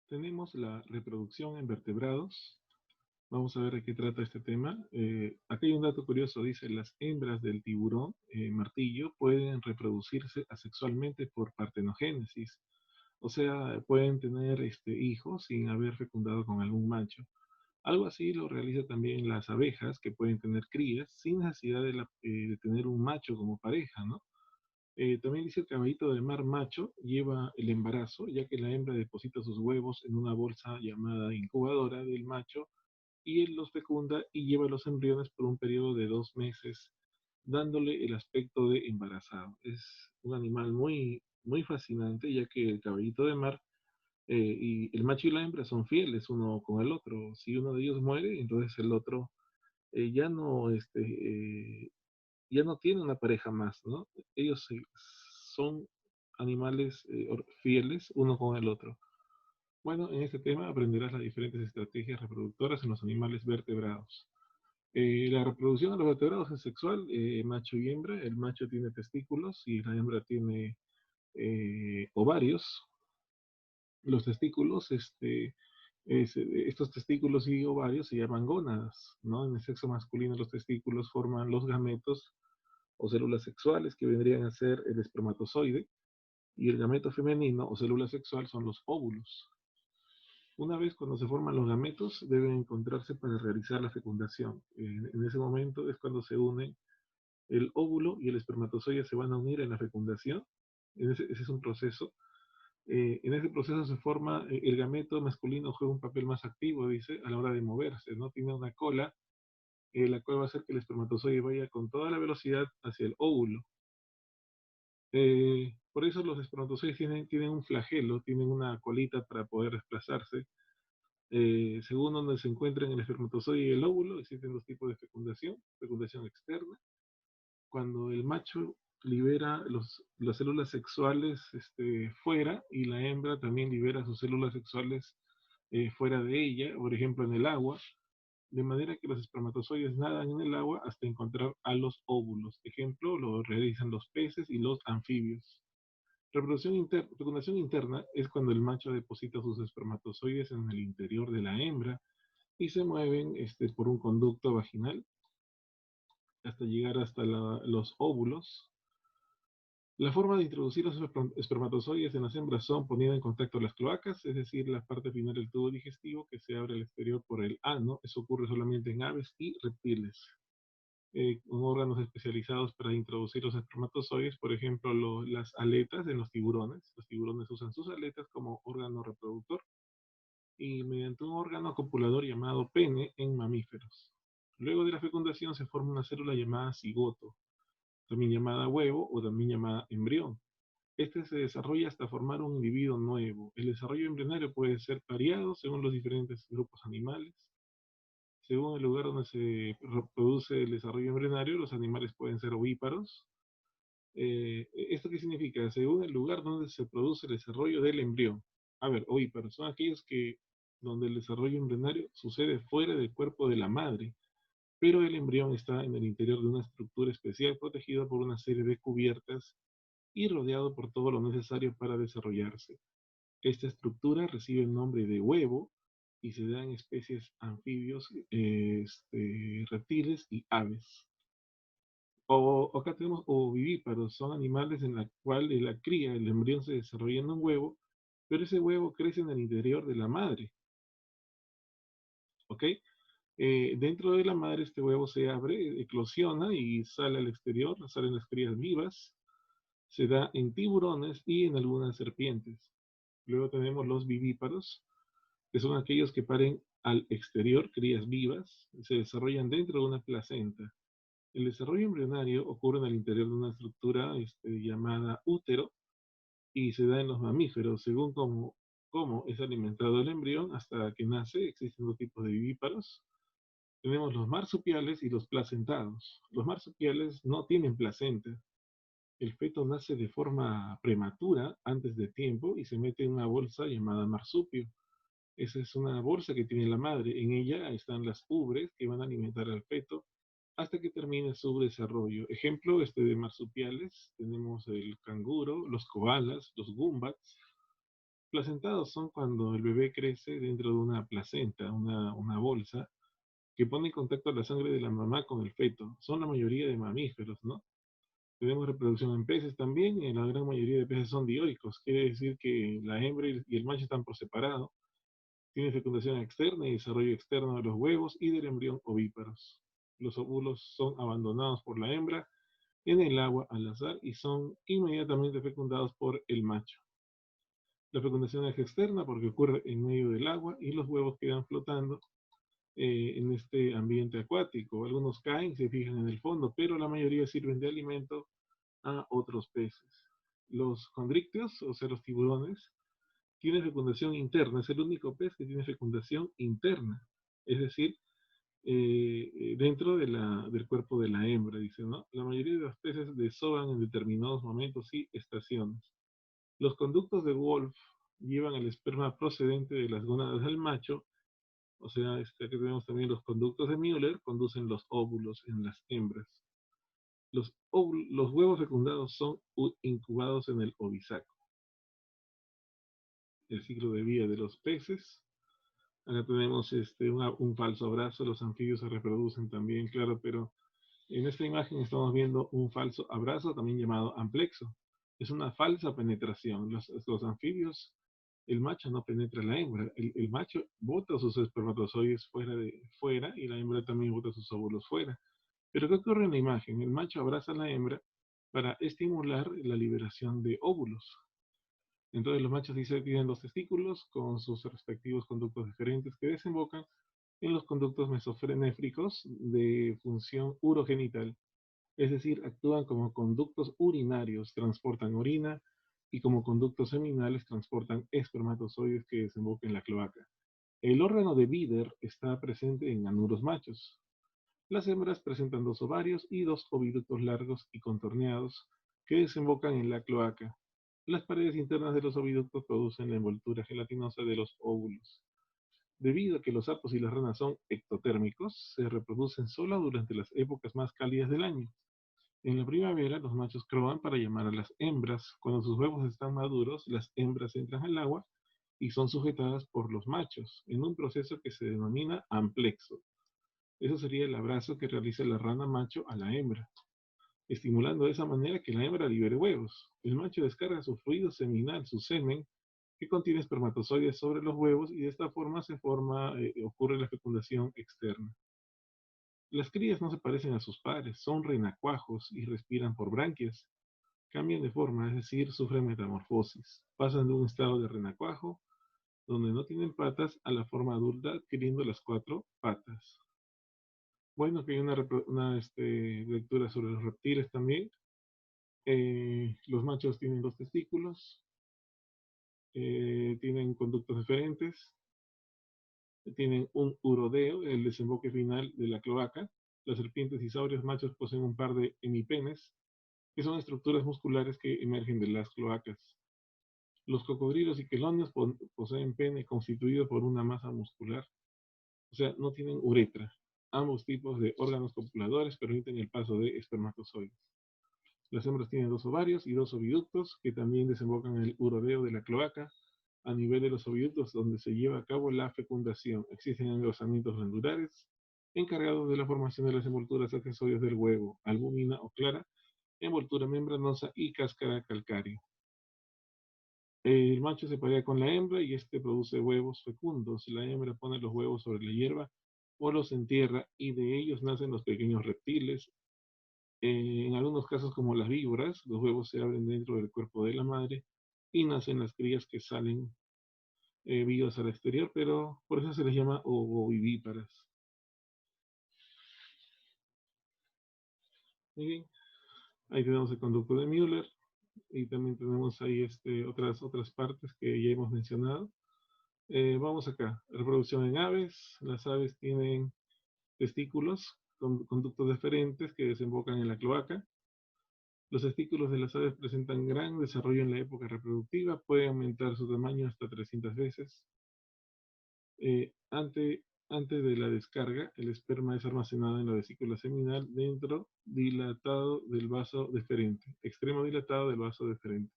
Tenemos la reproducción en vertebrados. Vamos a ver de qué trata este tema. Aquí hay un dato curioso, dice, las hembras del tiburón martillo pueden reproducirse asexualmente por partenogénesis. O sea, pueden tener hijos sin haber fecundado con algún macho. Algo así lo realiza también las abejas, que pueden tener crías sin necesidad de tener un macho como pareja, ¿no? También dice el caballito de mar macho lleva el embarazo, ya que la hembra deposita sus huevos en una bolsa llamada incubadora del macho y él los fecunda y lleva los embriones por un periodo de 2 meses, dándole el aspecto de embarazado. Es un animal muy, muy fascinante, ya que el caballito de mar y el macho y la hembra son fieles uno con el otro. Si uno de ellos muere, entonces el otro eh, ya no, este, eh, ya no tiene una pareja más, ¿no? Ellos son animales fieles uno con el otro. Bueno, en este tema aprenderás las diferentes estrategias reproductoras en los animales vertebrados. La reproducción de los vertebrados es sexual, macho y hembra. El macho tiene testículos y la hembra tiene ovarios. Los testículos, estos testículos y ovarios se llaman gónadas, ¿no? En el sexo masculino los testículos forman los gametos o células sexuales que vendrían a ser el espermatozoide y el gameto femenino o célula sexual son los óvulos. Una vez cuando se forman los gametos deben encontrarse para realizar la fecundación. En ese momento es cuando se unen el óvulo y el espermatozoide se van a unir en la fecundación. Ese es un proceso. En ese proceso se forma el gameto masculino juega un papel más activo, dice, a la hora de moverse, ¿no? Tiene una cola, la cual va a hacer que el espermatozoide vaya con toda la velocidad hacia el óvulo. Por eso los espermatozoides tienen un flagelo, tienen una colita para poder desplazarse. Según donde se encuentren el espermatozoide y el óvulo, existen dos tipos de fecundación. Fecundación externa, cuando el macho libera las células sexuales fuera y la hembra también libera sus células sexuales fuera de ella, por ejemplo en el agua, de manera que los espermatozoides nadan en el agua hasta encontrar a los óvulos. Ejemplo, lo realizan los peces y los anfibios. Fecundación interna es cuando el macho deposita sus espermatozoides en el interior de la hembra y se mueven por un conducto vaginal hasta llegar hasta los óvulos. La forma de introducir los espermatozoides en las hembras son poniendo en contacto las cloacas, es decir, la parte final del tubo digestivo que se abre al exterior por el ano. Eso ocurre solamente en aves y reptiles. Con órganos especializados para introducir los espermatozoides, por ejemplo, las aletas en los tiburones. Los tiburones usan sus aletas como órgano reproductor y mediante un órgano copulador llamado pene en mamíferos. Luego de la fecundación se forma una célula llamada cigoto, también llamada huevo o también llamada embrión. Este se desarrolla hasta formar un individuo nuevo. El desarrollo embrionario puede ser variado según los diferentes grupos animales. Según el lugar donde se reproduce el desarrollo embrionario, los animales pueden ser ovíparos. ¿Esto qué significa? Según el lugar donde se produce el desarrollo del embrión. A ver, ovíparos son aquellos que donde el desarrollo embrionario sucede fuera del cuerpo de la madre, pero el embrión está en el interior de una estructura especial protegida por una serie de cubiertas y rodeado por todo lo necesario para desarrollarse. Esta estructura recibe el nombre de huevo y se da en especies anfibios, reptiles y aves. O acá tenemos ovivíparos, son animales en la cual la cría, el embrión se desarrolla en un huevo, pero ese huevo crece en el interior de la madre, ¿ok? Dentro de la madre este huevo se abre, eclosiona y sale al exterior, salen las crías vivas, se da en tiburones y en algunas serpientes. Luego tenemos los vivíparos, que son aquellos que paren al exterior, crías vivas, se desarrollan dentro de una placenta. El desarrollo embrionario ocurre en el interior de una estructura llamada útero y se da en los mamíferos, según cómo es alimentado el embrión hasta que nace. Existen dos tipos de vivíparos. Tenemos los marsupiales y los placentados. Los marsupiales no tienen placenta. El feto nace de forma prematura, antes de tiempo, y se mete en una bolsa llamada marsupio. Esa es una bolsa que tiene la madre. En ella están las ubres que van a alimentar al feto hasta que termine su desarrollo. Ejemplo de marsupiales, tenemos el canguro, los koalas, los gumbats. Placentados son cuando el bebé crece dentro de una placenta, una bolsa, que pone en contacto la sangre de la mamá con el feto. Son la mayoría de mamíferos, ¿no? Tenemos reproducción en peces también, y la gran mayoría de peces son dioicos. Quiere decir que la hembra y el macho están por separado. Tiene fecundación externa y desarrollo externo de los huevos y del embrión ovíparos. Los óvulos son abandonados por la hembra en el agua al azar y son inmediatamente fecundados por el macho. La fecundación es externa porque ocurre en medio del agua y los huevos quedan flotando en este ambiente acuático. Algunos caen y se fijan en el fondo, pero la mayoría sirven de alimento a otros peces. Los condrictios, o sea, los tiburones, tienen fecundación interna. Es el único pez que tiene fecundación interna. Es decir, dentro del cuerpo de la hembra, dice, ¿no? La mayoría de los peces desovan en determinados momentos y estaciones. Los conductos de Wolf llevan el esperma procedente de las gónadas del macho, o sea, aquí tenemos también los conductos de Müller, conducen los óvulos en las hembras. Los huevos fecundados son incubados en el ovisaco. El ciclo de vida de los peces. Acá tenemos un falso abrazo, los anfibios se reproducen también, claro, pero en esta imagen estamos viendo un falso abrazo, también llamado amplexo. Es una falsa penetración. Los anfibios, el macho no penetra a la hembra. El macho bota sus espermatozoides fuera y la hembra también bota sus óvulos fuera. Pero ¿qué ocurre en la imagen? El macho abraza a la hembra para estimular la liberación de óvulos. Entonces los machos dice tienen dos testículos con sus respectivos conductos diferentes que desembocan en los conductos mesofrenéfricos de función urogenital, es decir, actúan como conductos urinarios, transportan orina, y como conductos seminales transportan espermatozoides que desembocan en la cloaca. El órgano de Bieder está presente en anuros machos. Las hembras presentan dos ovarios y dos oviductos largos y contorneados que desembocan en la cloaca. Las paredes internas de los oviductos producen la envoltura gelatinosa de los óvulos. Debido a que los sapos y las ranas son ectotérmicos, se reproducen solo durante las épocas más cálidas del año. En la primavera, los machos croan para llamar a las hembras. Cuando sus huevos están maduros, las hembras entran al agua y son sujetadas por los machos, en un proceso que se denomina amplexo. Eso sería el abrazo que realiza la rana macho a la hembra, estimulando de esa manera que la hembra libere huevos. El macho descarga su fluido seminal, su semen, que contiene espermatozoides sobre los huevos y de esta forma ocurre la fecundación externa. Las crías no se parecen a sus padres, son renacuajos y respiran por branquias. Cambian de forma, es decir, sufren metamorfosis. Pasan de un estado de renacuajo, donde no tienen patas, a la forma adulta, adquiriendo las 4 patas. Bueno, que hay una lectura sobre los reptiles también. Los machos tienen dos testículos, tienen conductos diferentes, tienen un urodeo, el desemboque final de la cloaca. Las serpientes y saurios machos poseen un par de hemipenes, que son estructuras musculares que emergen de las cloacas. Los cocodrilos y quelonios poseen pene constituido por una masa muscular, o sea, no tienen uretra. Ambos tipos de órganos copuladores permiten el paso de espermatozoides. Las hembras tienen dos ovarios y dos oviductos que también desembocan en el urodeo de la cloaca. A nivel de los oviductos donde se lleva a cabo la fecundación, existen engrosamientos glandulares encargados de la formación de las envolturas accesorias del huevo, albúmina o clara, envoltura membranosa y cáscara calcárea. El macho se parea con la hembra y este produce huevos fecundos. La hembra pone los huevos sobre la hierba o los entierra y de ellos nacen los pequeños reptiles. En algunos casos, como las víboras, los huevos se abren dentro del cuerpo de la madre y nacen las crías que salen vivas al exterior, pero por eso se les llama ovovivíparas. Muy bien, ahí tenemos el conducto de Müller y también tenemos ahí otras partes que ya hemos mencionado. Vamos acá, reproducción en aves. Las aves tienen testículos con conductos deferentes que desembocan en la cloaca. Los testículos de las aves presentan gran desarrollo en la época reproductiva, puede aumentar su tamaño hasta 300 veces. Antes de la descarga, el esperma es almacenado en la vesícula seminal dentro dilatado del vaso deferente, extremo dilatado del vaso deferente.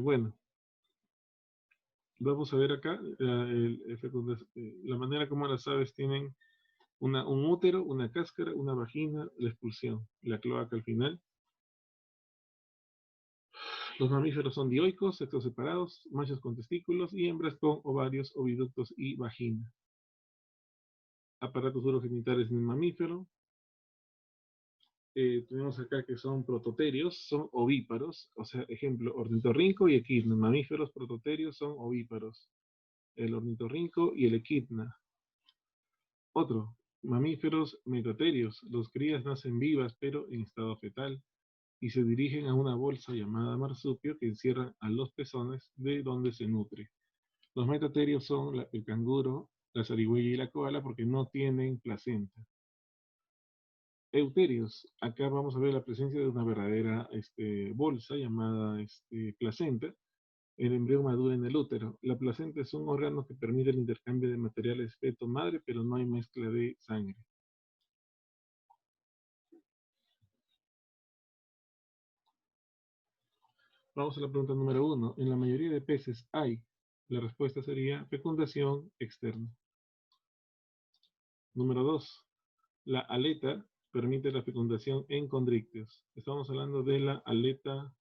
Bueno, Vamos a ver acá la manera como las aves tienen un útero, una cáscara, una vagina, la expulsión, la cloaca al final. Los mamíferos son dioicos, sexos separados, machos con testículos y hembras con ovarios, oviductos y vagina. Aparatos urogenitales en el mamífero. Tenemos acá que son prototerios, son ovíparos, o sea, ejemplo, ornitorrinco y equidna. Mamíferos prototerios son ovíparos, el ornitorrinco y el equidna. Otro, mamíferos metaterios, los crías nacen vivas pero en estado fetal y se dirigen a una bolsa llamada marsupio que encierra a los pezones de donde se nutre. Los metaterios son el canguro, la zarigüeya y la koala porque no tienen placenta. Euterios, acá vamos a ver la presencia de una verdadera bolsa llamada placenta. El embrión madura en el útero. La placenta es un órgano que permite el intercambio de materiales feto-madre, pero no hay mezcla de sangre. Vamos a la pregunta número 1. En la mayoría de peces hay. La respuesta sería fecundación externa. Número 2. La aleta permite la fecundación en condrícteos. Estamos hablando de la aleta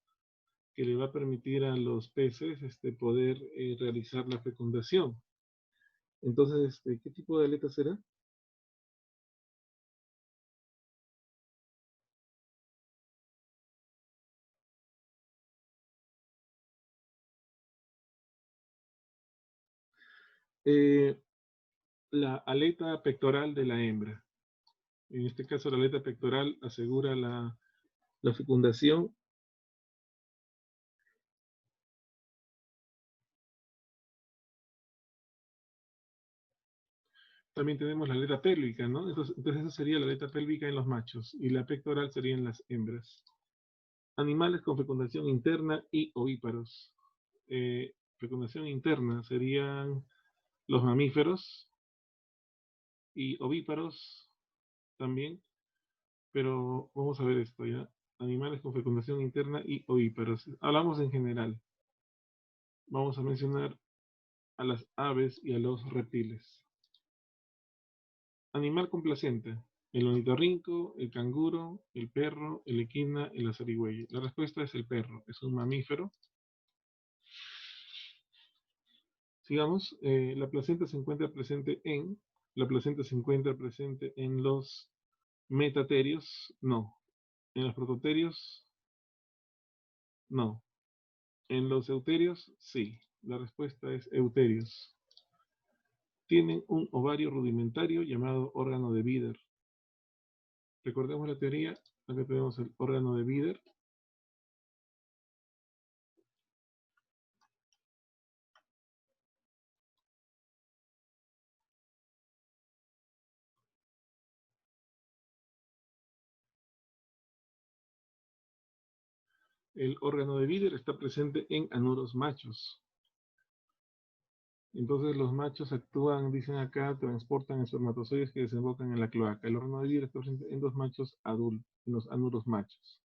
que le va a permitir a los peces poder realizar la fecundación. Entonces, ¿qué tipo de aleta será? Eh, la aleta pectoral de la hembra. En este caso, la aleta pectoral asegura la fecundación. También tenemos la aleta pélvica, ¿no? Entonces esa sería la aleta pélvica en los machos y la pectoral sería en las hembras. Animales con fecundación interna y ovíparos. Fecundación interna serían los mamíferos y ovíparos también, pero vamos a ver esto ya. Animales con fecundación interna y ovíparos. Hablamos en general. Vamos a mencionar a las aves y a los reptiles. Animal con placenta. El ornitorrinco, el canguro, el perro, el equidna y la zarigüeya. La respuesta es el perro. Es un mamífero. Sigamos. La placenta se encuentra presente en los metaterios. No. En los prototerios. No. En los euterios. Sí. La respuesta es euterios. Tienen un ovario rudimentario llamado órgano de Bieder. Recordemos la teoría. Acá tenemos el órgano de Bieder. El órgano de Bieder está presente en anuros machos. Entonces los machos actúan, dicen acá, transportan espermatozoides que desembocan en la cloaca. El órgano de Bieder está presente en los machos adultos, en los anuros machos.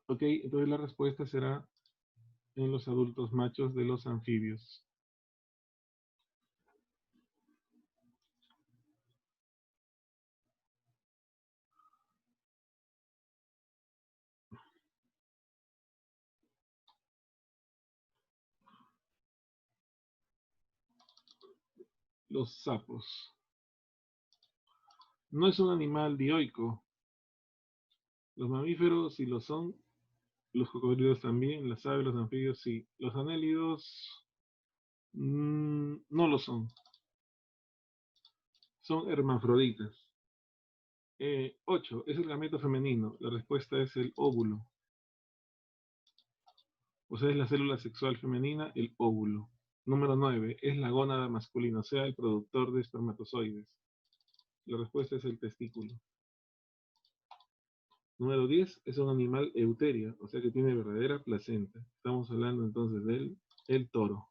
Ok, entonces la respuesta será en los adultos machos de los anfibios. Los sapos. No es un animal dioico. Los mamíferos sí lo son, los cocodrilos también, las aves, los anfibios sí. Los anélidos no lo son. Son hermafroditas. 8. Es el gameto femenino. La respuesta es el óvulo. O sea, es la célula sexual femenina, el óvulo. Número 9. Es la gónada masculina, o sea, el productor de espermatozoides. La respuesta es el testículo. Número 10. Es un animal euterio, o sea que tiene verdadera placenta. Estamos hablando entonces del toro.